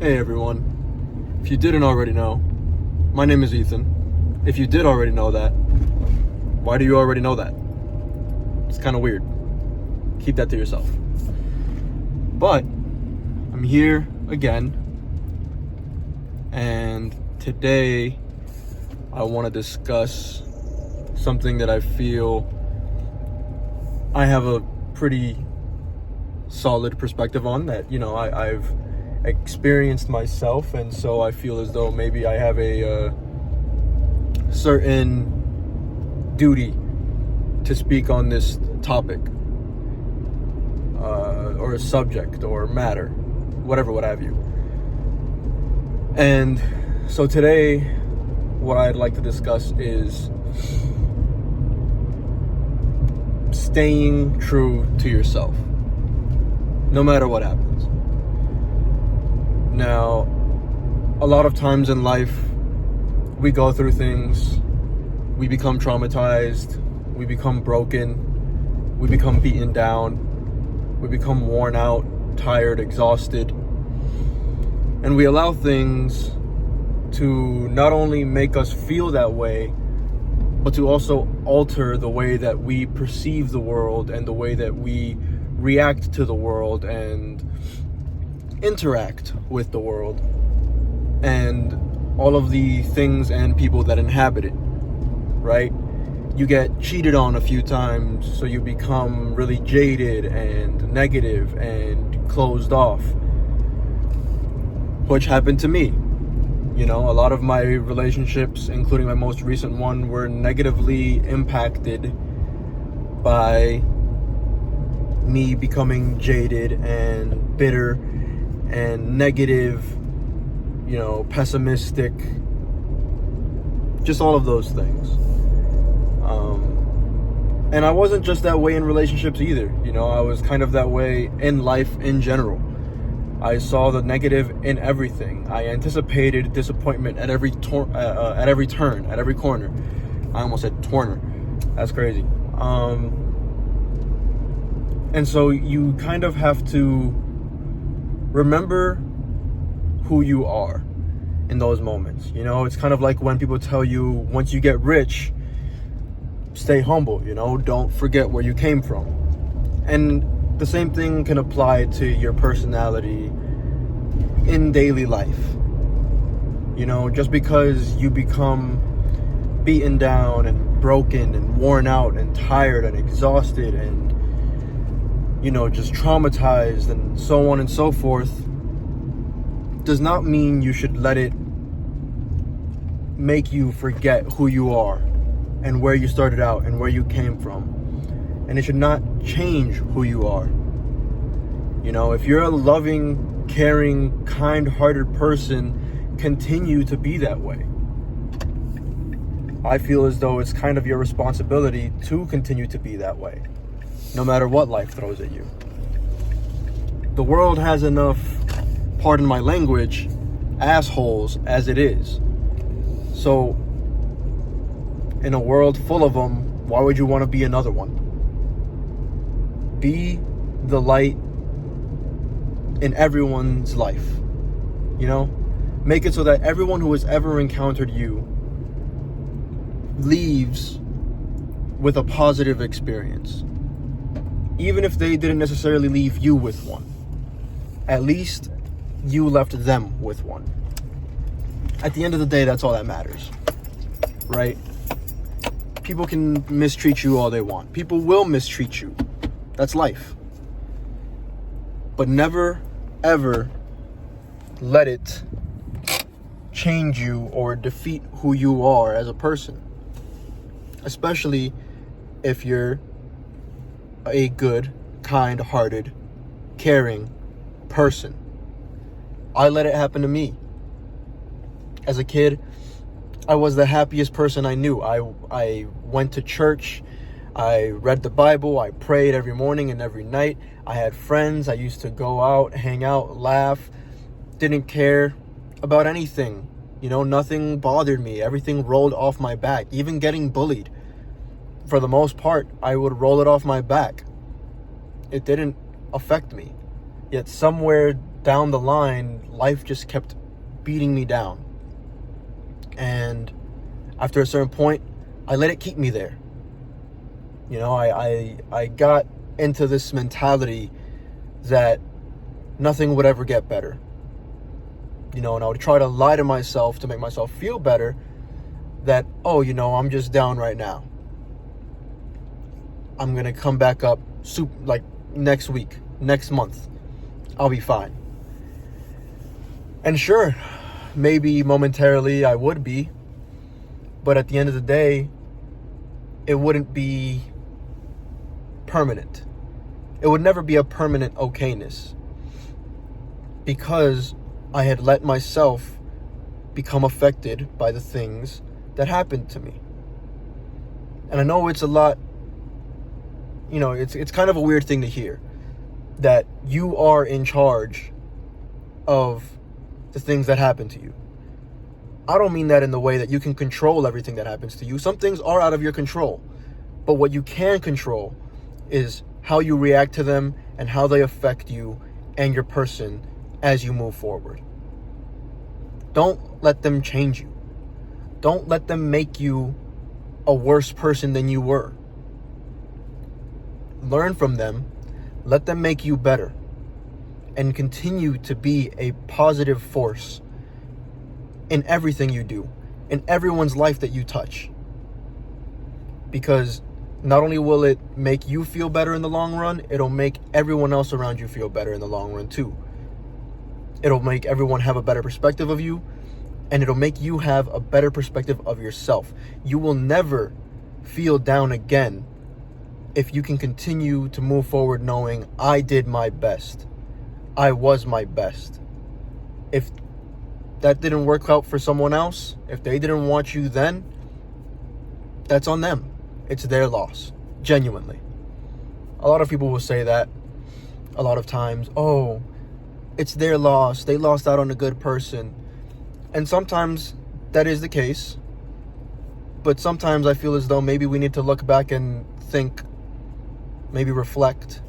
Hey everyone, if you didn't already know, my name is Ethan. If you did already know that, why do you already know that? It's kind of weird. Keep that to yourself. But I'm here again, and today I want to discuss something that I feel I have a pretty solid perspective on, that I've experienced myself, and so I feel as though maybe I have a certain duty to speak on this topic, or a subject or matter, whatever, what have you. And so today, what I'd like to discuss is staying true to yourself, no matter what happens. Now, a lot of times in life, we go through things, we become traumatized, we become broken, we become beaten down, we become worn out, tired, exhausted, and we allow things to not only make us feel that way, but to also alter the way that we perceive the world and the way that we react to the world and interact with the world and all of the things and people that inhabit it, right? You get cheated on a few times, so you become really jaded and negative and closed off, which happened to me. A lot of my relationships, including my most recent one, were negatively impacted by me becoming jaded and bitter and negative, pessimistic, just all of those things. And I wasn't just that way in relationships either. I was kind of that way in life in general. I saw the negative in everything. I anticipated disappointment at every turn, at every corner. I almost said torner. That's crazy. And so you kind of have to remember who you are in those moments. It's kind of like when people tell you, once you get rich, stay humble, don't forget where you came from. And the same thing can apply to your personality in daily life. Just because you become beaten down and broken and worn out and tired and exhausted and just traumatized and so on and so forth, does not mean you should let it make you forget who you are and where you started out and where you came from. And it should not change who you are. If you're a loving, caring, kind-hearted person, continue to be that way. I feel as though it's kind of your responsibility to continue to be that way, no matter what life throws at you. The world has enough, pardon my language, assholes as it is. So, in a world full of them, why would you want to be another one? Be the light in everyone's life. Make it so that everyone who has ever encountered you leaves with a positive experience. Even if they didn't necessarily leave you with one, at least you left them with one. At the end of the day, that's all that matters, right? People can mistreat you all they want. People will mistreat you. That's life. But never, ever let it change you or defeat who you are as a person. Especially if you're a good, kind-hearted, caring person. I let it happen to me. As a kid, I was the happiest person I knew. I went to church, I read the Bible, I prayed every morning and every night. I had friends, I used to go out, hang out, laugh, didn't care about anything. Nothing bothered me. Everything rolled off my back. Even getting bullied, for the most part, I would roll it off my back. It didn't affect me. Yet somewhere down the line, life just kept beating me down. And after a certain point, I let it keep me there. You know, I got into this mentality that nothing would ever get better. You know, and I would try to lie to myself to make myself feel better that, oh, you know, I'm just down right now. I'm going to come back up like next week, next month. I'll be fine. And sure, maybe momentarily I would be, but at the end of the day, it wouldn't be permanent. It would never be a permanent okayness, because I had let myself become affected by the things that happened to me. And I know it's a lot, you know, it's kind of a weird thing to hear, that you are in charge of the things that happen to you. I don't mean that in the way that you can control everything that happens to you. Some things are out of your control. But what you can control is how you react to them and how they affect you and your person as you move forward. Don't let them change you. Don't let them make you a worse person than you were. Learn from them. Let them make you better. And continue to be a positive force in everything you do, in everyone's life that you touch. Because not only will it make you feel better in the long run, it'll make everyone else around you feel better in the long run too. It'll make everyone have a better perspective of you, and it'll make you have a better perspective of yourself. You will never feel down again if you can continue to move forward knowing, I did my best. I was my best. If that didn't work out for someone else, if they didn't want you then, that's on them. It's their loss, genuinely. A lot of people will say that a lot of times. Oh, it's their loss. They lost out on a good person. And sometimes that is the case. But sometimes I feel as though maybe we need to look back and think, maybe reflect,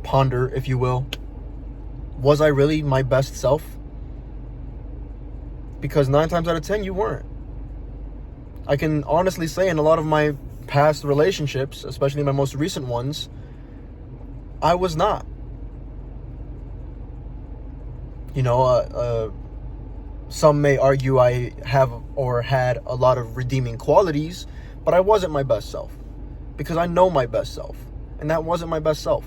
ponder, if you will. Was I really my best self? Because 9 times out of 10, you weren't. I can honestly say in a lot of my past relationships, especially my most recent ones, I was not. You know, some may argue I have or had a lot of redeeming qualities, but I wasn't my best self. Because I know my best self. And that wasn't my best self.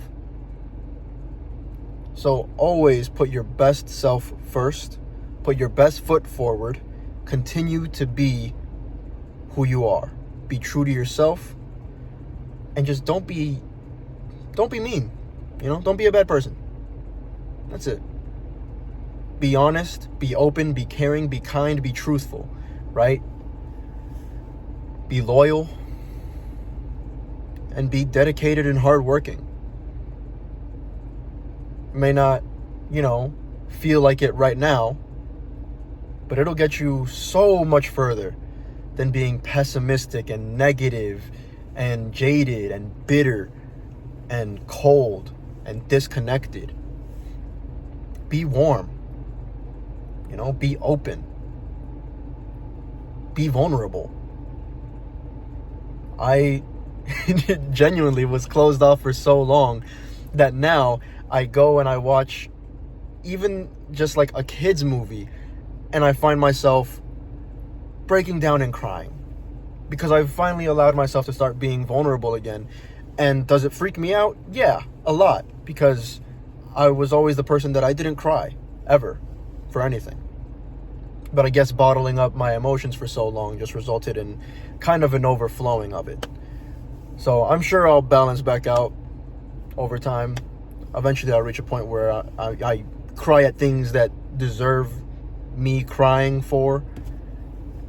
So always put your best self first. Put your best foot forward. Continue to be who you are. Be true to yourself. And just don't be mean. You know, don't be a bad person. That's it. Be honest, be open, be caring, be kind, be truthful, right? Be loyal. And be dedicated and hardworking. May not, you know, feel like it right now, but it'll get you so much further than being pessimistic and negative and jaded and bitter and cold and disconnected. Be warm. You know, be open. Be vulnerable. I genuinely was closed off for so long that now I go and I watch even just like a kid's movie and I find myself breaking down and crying because I've finally allowed myself to start being vulnerable again. And does it freak me out? Yeah, a lot, because I was always the person that I didn't cry ever for anything. But I guess bottling up my emotions for so long just resulted in kind of an overflowing of it. So I'm sure I'll balance back out over time. Eventually I'll reach a point where I cry at things that deserve me crying for,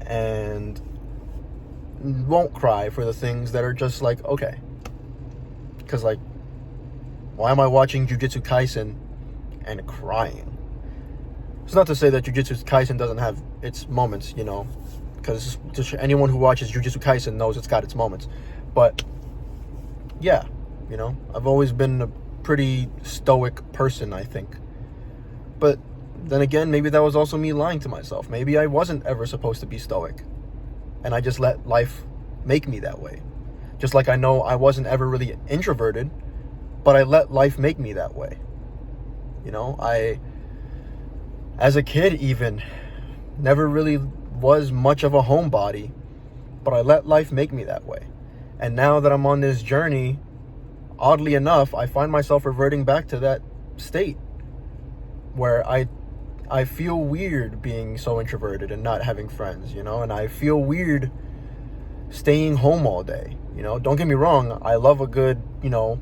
and won't cry for the things that are just like, okay. Because, like, why am I watching Jujutsu Kaisen and crying? It's not to say that Jujutsu Kaisen doesn't have its moments, you know, because anyone who watches Jujutsu Kaisen knows it's got its moments. But, yeah, you know, I've always been a pretty stoic person, I think. But then again, maybe that was also me lying to myself. Maybe I wasn't ever supposed to be stoic, and I just let life make me that way. Just like I know I wasn't ever really introverted, but I let life make me that way. You know, as a kid even, never really was much of a homebody, but I let life make me that way. And now that I'm on this journey, oddly enough, I find myself reverting back to that state where I feel weird being so introverted and not having friends, you know, and I feel weird staying home all day. You know, don't get me wrong, I love a good, you know,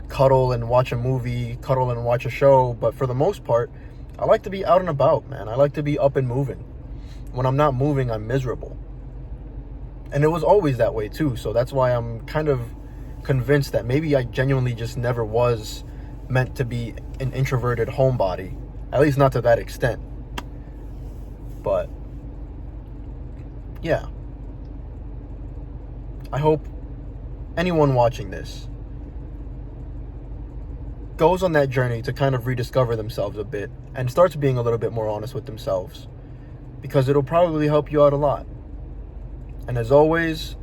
cuddle and watch a movie, cuddle and watch a show, but for the most part, I like to be out and about, man. I like to be up and moving. When I'm not moving, I'm miserable. And it was always that way too, so that's why I'm kind of convinced that maybe I genuinely just never was meant to be an introverted homebody, at least not to that extent. But yeah, I hope anyone watching this goes on that journey to kind of rediscover themselves a bit and starts being a little bit more honest with themselves, because it'll probably help you out a lot. And as always,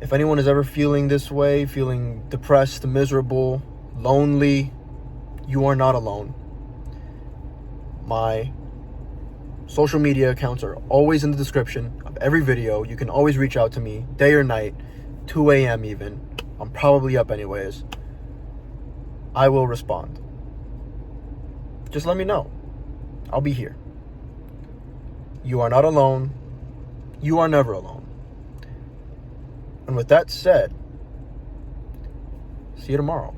if anyone is ever feeling this way, feeling depressed, miserable, lonely, you are not alone. My social media accounts are always in the description of every video. You can always reach out to me, day or night, 2 a.m. even. I'm probably up anyways. I will respond. Just let me know. I'll be here. You are not alone. You are never alone. And with that said, see you tomorrow.